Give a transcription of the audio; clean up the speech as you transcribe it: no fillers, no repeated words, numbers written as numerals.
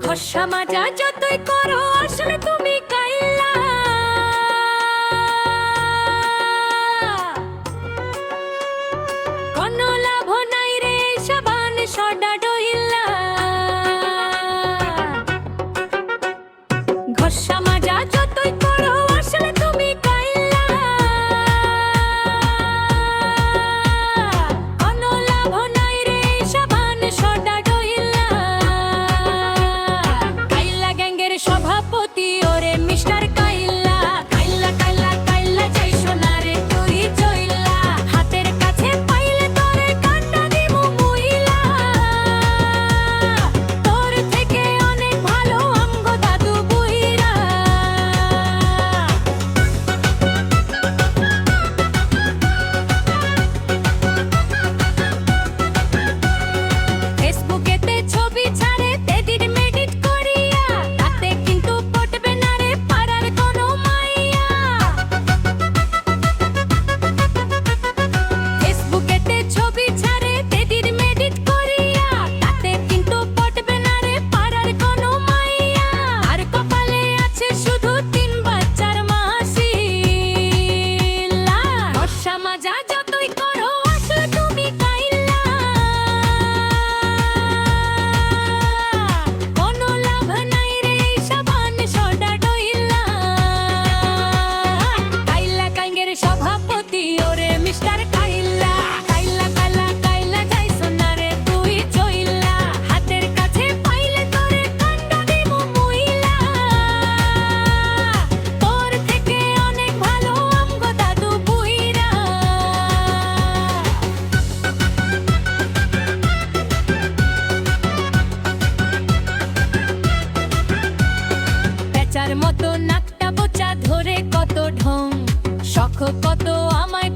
ঘষা মাজা যতই করো আসলে তুমি কাইল্লা। কোনো লাভ নাই রে সাবান সডা ডইল্লা। ঘষা মাজা যতই করো আসলে তুমি কাইল্লা। কোনো লাভ নাই রে সাবান সডা ডইল্লা। কাইল্লা গ্যাংয়ের সভাপতি ওরে মিস্টার কাইল্লা। কাইল্লা কাইল্লা কাইল্লা যাই সোনারে তুই চইল্লা। হাতের কাছে পাইলে তোরে কান্না দিমু মুইলা। তোর থেকে অনেক ভালো আমগো দাদু বুইরা। ফেসবুকেতে ছবি ছাড়ে এডিট মেডিট করিয়া। তাতে কিন্তু পটবে না রে পাড়ার কোনো মাইয়া। ফেসবুকেতে ছবি ছাড়ে এডিট মেডিট করিয়া। তাতে কিন্তু পটবে না রে পাড়ার কোনো মাইয়া। আর কপালে আছে শুধু 3 বাচ্চার মাসিলা। ঘষা মাজা যতই করো আসলে তুমি কাইল্লা। কোনো লাভ নাই রে সাবান সডা ডইল্লা। কাইল্লা কাইঙ্গের সভাপতি ওরে মিস্টার কাইল্লা। কাইল্লা কাইল্লা কাইল্লা যাই সোনারে তুই চইল্লা। হাতের কাছে পাইলে তোরে কান্ডা দিমু মুইলা। তোর থেকে অনেক ভালো আমগো দাদু বুইরা। পেঁচার মতো নাকটা বোচা ধরে কত ঢং। শখ কত আমায়